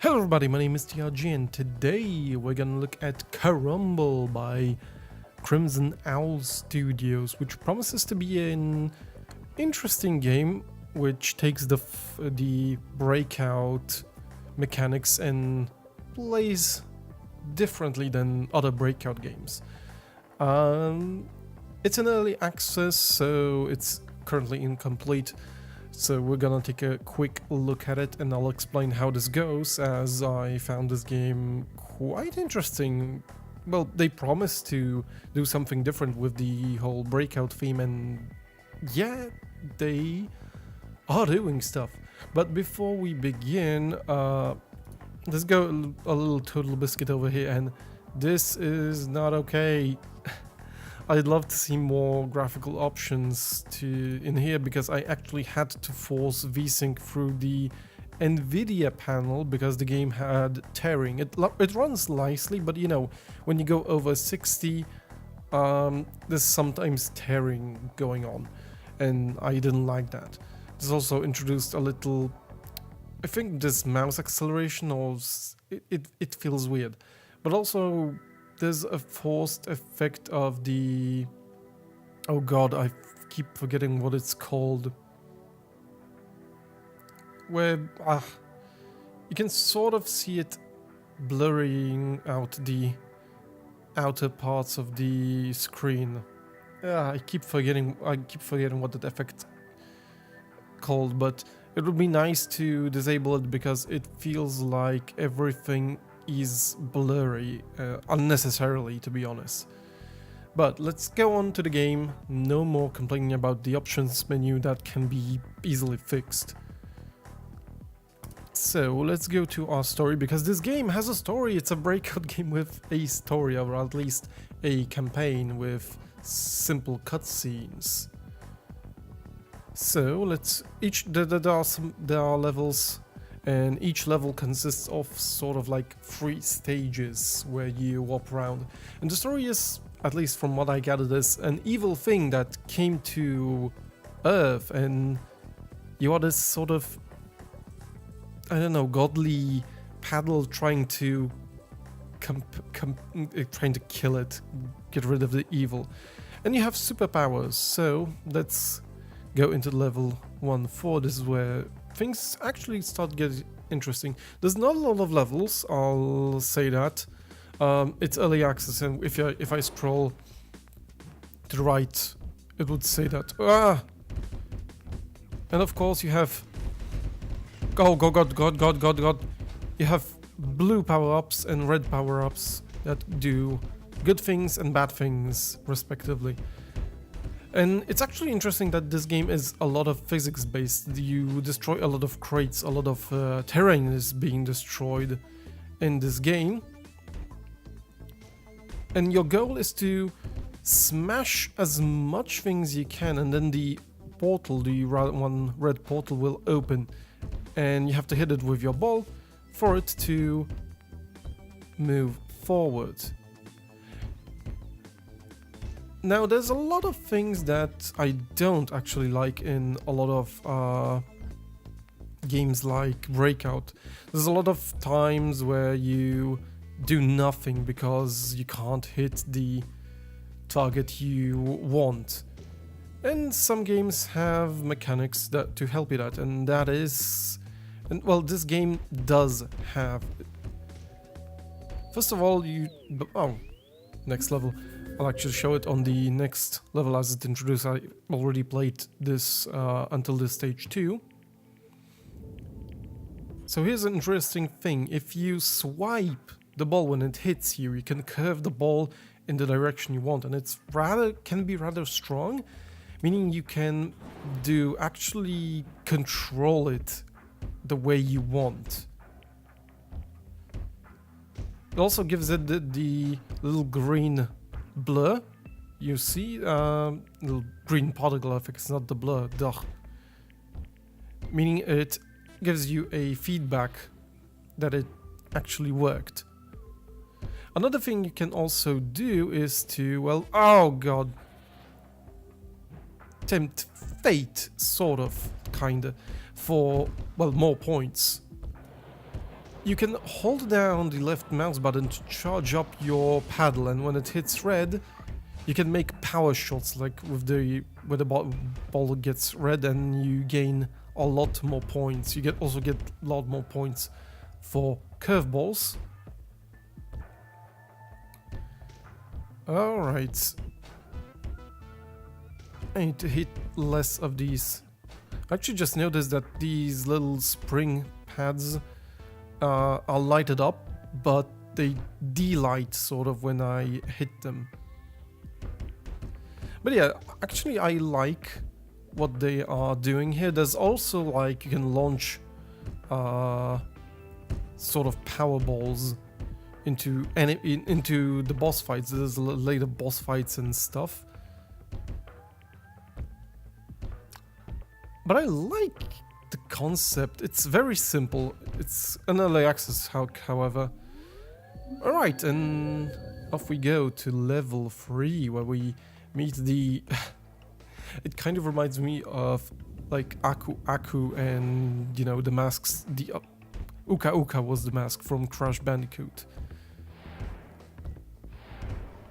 Hello everybody, my name is ThatRatGuy and today we're gonna look at Caromble by Crimson Owl Studios, which promises to be an interesting game which takes the breakout mechanics and plays differently than other breakout games. It's an early access, so it's currently incomplete. So we're gonna take a quick look at it and I'll explain how this goes, as I found this game quite interesting. Well, they promise to do something different with the whole breakout theme, and yeah, they are doing stuff. But before we begin, let's go a little Total Biscuit over here, and this is not okay. I'd love to see more graphical options in here, because I actually had to force VSync through the NVIDIA panel because the game had tearing. It runs nicely, but you know, when you go over 60, there's sometimes tearing going on, and I didn't like that. This also introduced a little, I think this mouse acceleration, or it feels weird, but also there's a forced effect of the, oh god, I keep forgetting what it's called, where you can sort of see it blurring out the outer parts of the screen. I keep forgetting what that effect called, but it would be nice to disable it because it feels like everything is blurry unnecessarily, to be honest. But let's go on to the game. No more complaining about the options menu that can be easily fixed. So let's go to our story, because this game has a story. It's a breakout game with a story, or at least a campaign with simple cutscenes. So there are levels, and each level consists of sort of like 3 stages where you walk around. And the story is, at least from what I gathered, is an evil thing that came to Earth, and you are this sort of, I don't know, godly paddle trying to trying to kill it, get rid of the evil. And you have superpowers, so let's go into level 1-4. This is where things actually start getting interesting. There's not a lot of levels, I'll say that. It's early access, and if I scroll to the right, it would say that. And of course you have, oh god, you have blue power-ups and red power-ups that do good things and bad things, respectively. And it's actually interesting that this game is a lot of physics based. You destroy a lot of crates, a lot of terrain is being destroyed in this game. And your goal is to smash as much things you can, and then the portal, the one red portal, will open. And you have to hit it with your ball for it to move forward. Now, there's a lot of things that I don't actually like in a lot of games like Breakout. There's a lot of times where you do nothing because you can't hit the target you want. And some games have mechanics to help you that, and that is, and well, this game does have. First of all, next level. I'll actually show it on the next level as it's introduced. I already played this until this stage 2. So here's an interesting thing. If you swipe the ball when it hits you, you can curve the ball in the direction you want, and it's can be rather strong, meaning you can actually control it the way you want. It also gives it the little green blur. You see, little green particle effect. It's not the blur, meaning it gives you a feedback that it actually worked. Another thing you can also do is to, well, oh god, tempt fate, sort of, kinda, for, well, more points. you can hold down the left mouse button to charge up your paddle, and when it hits red, you can make power shots, like with the ball gets red, and you gain a lot more points. You also get a lot more points for curveballs. Alright. I need to hit less of these. I actually just noticed that these little spring pads are lighted up, but they delight sort of when I hit them. But yeah, actually I like what they are doing here. There's also like you can launch sort of power balls into the boss fights. There's later boss fights and stuff. But I like the concept. It's very simple. It's an early access, however. Alright, and off we go to level 3, where we meet the... It kind of reminds me of like Aku and, you know, the masks. The Uka was the mask from Crash Bandicoot.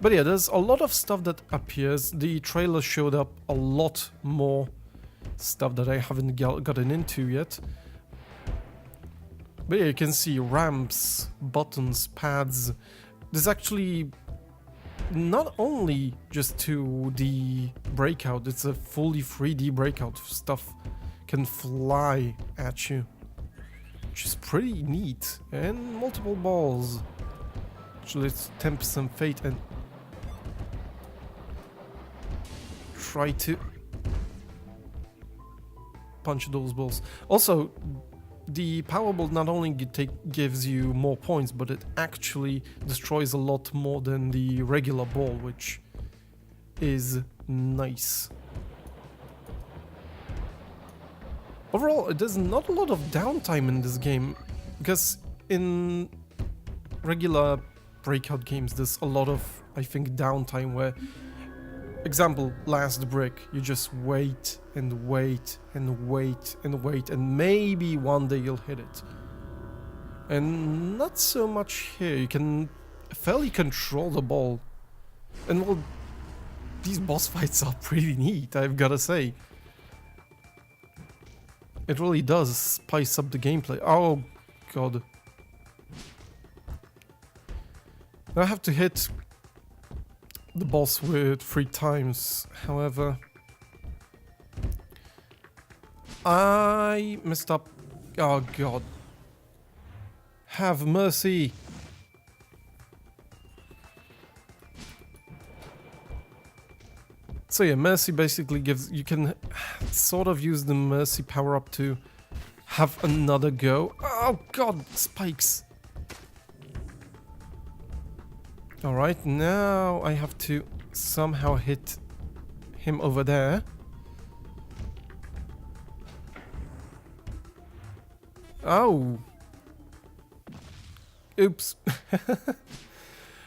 But yeah, there's a lot of stuff that appears. The trailer showed up a lot more stuff that I haven't gotten into yet. But yeah, you can see ramps, buttons, pads. There's actually not only just 2D breakout, it's a fully 3D breakout. Stuff can fly at you, which is pretty neat. And multiple balls. Actually, let's tempt some fate and try to punch those balls. Also, the Powerball not only gives you more points, but it actually destroys a lot more than the regular ball, which is nice. Overall, there's not a lot of downtime in this game, because in regular breakout games there's a lot of, I think, downtime where, example, last brick, you just wait and wait and wait and wait, and maybe one day you'll hit it. And not so much here. You can fairly control the ball. And well, these boss fights are pretty neat, I've gotta say. It really does spice up the gameplay. Oh god. I have to hit the boss with 3 times, however. I messed up. Oh god. Have mercy. So yeah, mercy basically gives, you can sort of use the mercy power up to have another go. Oh god, spikes. Alright, now I have to somehow hit him over there. Oh. Oops.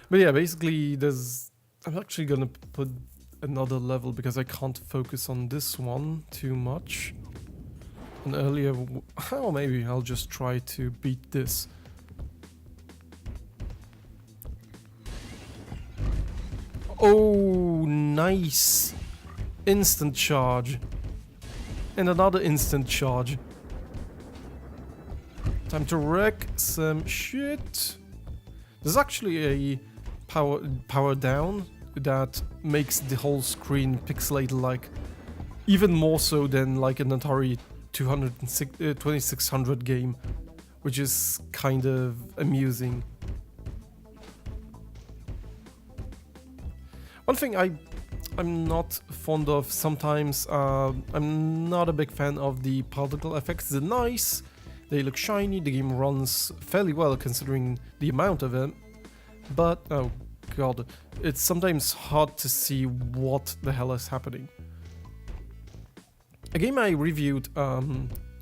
But yeah, basically there's... I'm actually gonna put another level because I can't focus on this one too much. And earlier... Oh, maybe I'll just try to beat this. Oh, nice. Instant charge. And another instant charge. Time to wreck some shit. There's actually a power down that makes the whole screen pixelated, like even more so than like an Atari 2600 game, which is kind of amusing. One thing I'm not fond of sometimes, I'm not a big fan of the particle effects. They're nice, they look shiny, the game runs fairly well considering the amount of them, but oh god, it's sometimes hard to see what the hell is happening. A game I reviewed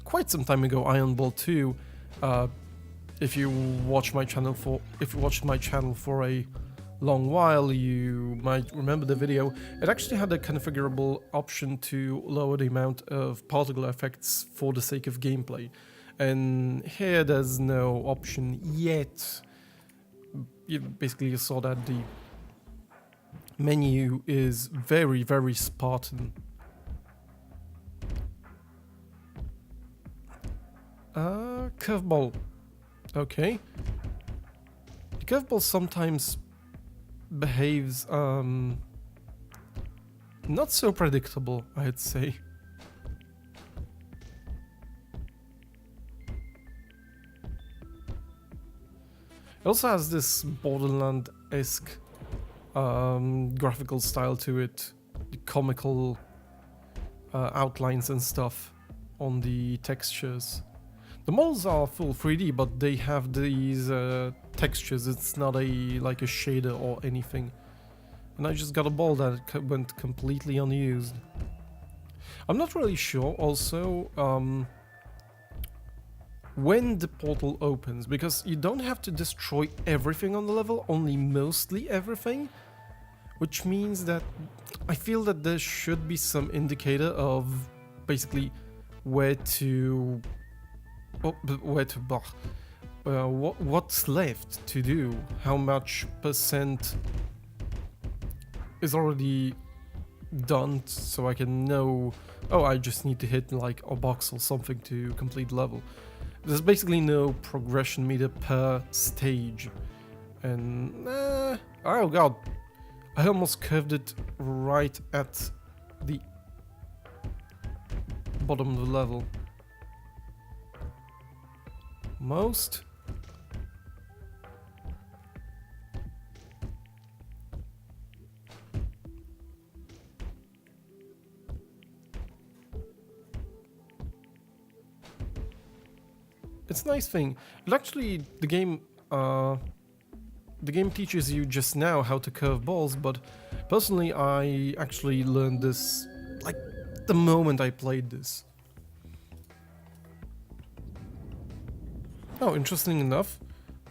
quite some time ago, Iron Ball 2, if you watched my channel for a long while, you might remember the video. It actually had a configurable option to lower the amount of particle effects for the sake of gameplay. And here there's no option yet. You saw that the menu is very, very Spartan. Curveball. Okay. The curveball sometimes behaves not so predictable, I'd say. It also has this Borderland-esque graphical style to it, the comical outlines and stuff on the textures. The models are full 3D, but they have these textures. It's not like a shader or anything. And I just got a ball that went completely unused. I'm not really sure also when the portal opens, because you don't have to destroy everything on the level, only mostly everything, which means that I feel that there should be some indicator of basically what's left to do, how much percent is already done, so I can know, oh, I just need to hit like a box or something to complete the level. There's basically no progression meter per stage. And oh god, I almost curved it right at the bottom of the level. Most. It's a nice thing. But actually, the game teaches you just now how to curve balls, but personally, I actually learned this like the moment I played this. Oh, interesting enough.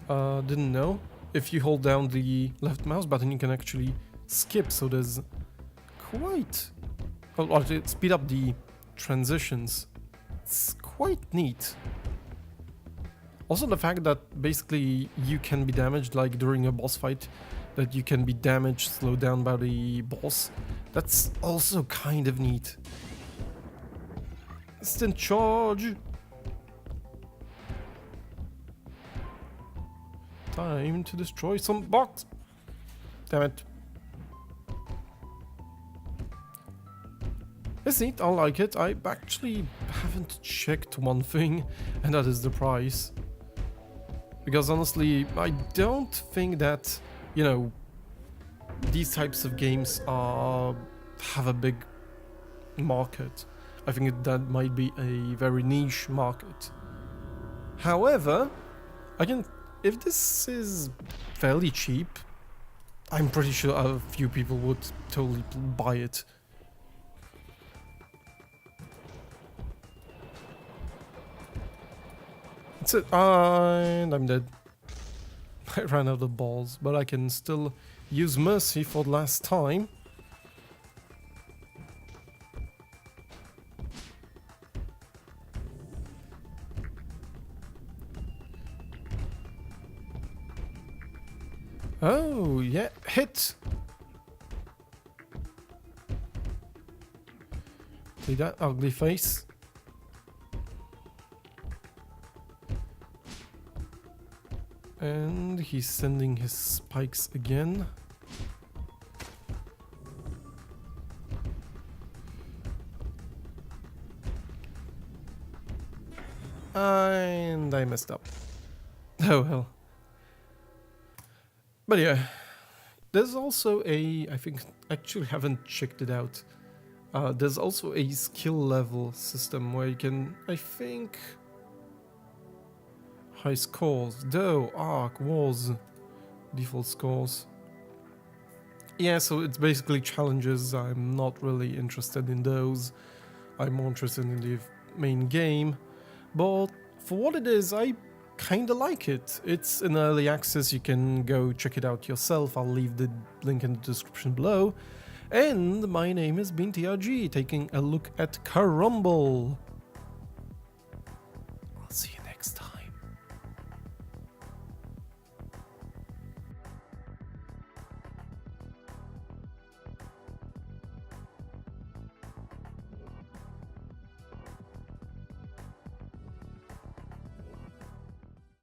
Didn't know. If you hold down the left mouse button, you can actually skip, so there's quite... or speed up the transitions. It's quite neat. Also the fact that basically you can be damaged, like during a boss fight, that you can be damaged, slowed down by the boss. That's also kind of neat. Instant charge! Time to destroy some box! Damn it. It's neat, I like it. I actually haven't checked one thing, and that is the price. Because honestly, I don't think that, you know, these types of games have a big market. I think that might be a very niche market. However, if this is fairly cheap, I'm pretty sure a few people would totally buy it. That's it, and I'm dead. I ran out of balls, but I can still use Mercy for the last time. Oh, yeah, hit! See that ugly face? And he's sending his spikes again. And I messed up. Oh well. But yeah, there's also I think, actually haven't checked it out. There's also a skill level system where you can, I think, high scores, though, arc, wars, default scores. Yeah, so it's basically challenges. I'm not really interested in those. I'm more interested in the main game. But for what it is, I kinda like it. It's in early access, you can go check it out yourself. I'll leave the link in the description below. And my name has been ThatRatGuy, taking a look at Caromble.